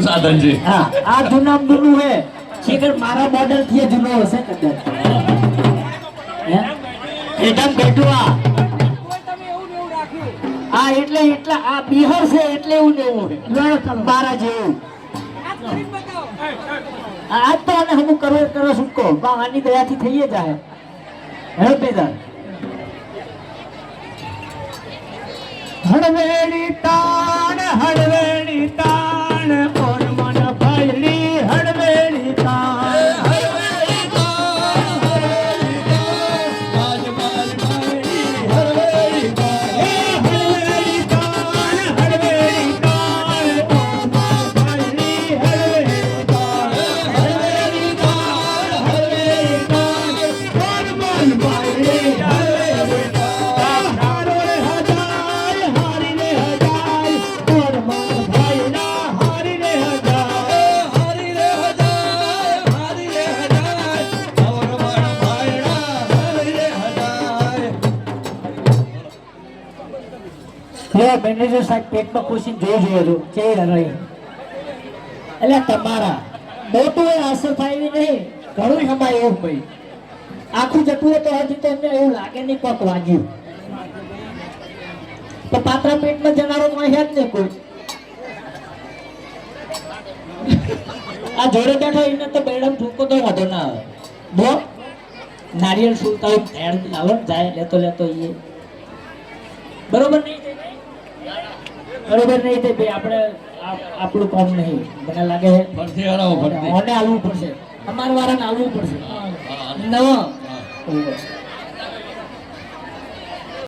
સાધન છે હા આ જૂના જૂનું હે શેકર મારા મોડેલ થી જૂનો હશે કદાચ એકદમ ગઢવા હા એટલે આ બિહાર છે એટલે એવું ને એવું મારા જેવું આજ તો આને હમું કરો શું કહો આની દયાથી થઈ જાય હે પેદા હળવેડી તાણ ઓર મન ભૈલી હળવેડી તાણ મેનેજર સાહેબ પેટમાં પૂછીને જોઈ તો ચેડ રહી એટલે તમારા મોટું એ અસર થાય નહીં ઘણું હમાય એવું ભાઈ આખું જતું હોય તો હજી તો એમને એવું લાગે નહીં પગ વાગ્યું તો પાત્રા પેટમાં જનારો તો અહીંયા જ નહીં કોઈ આ જોડે બેઠો એને તો બેડમ ઠૂકો તો વાંધો ના આવે બો નારિયેળ સુલતા હોય ધેડ લાવો જાય લેતો એ બરોબર નહીં બરોબર નહીં તે ભાઈ આપણે આપણું કામ નહીં મને લાગે ફરતી હરાવો ફરતી મને આલવું પડશે અમારા વાળાને આલવું પડશે નવા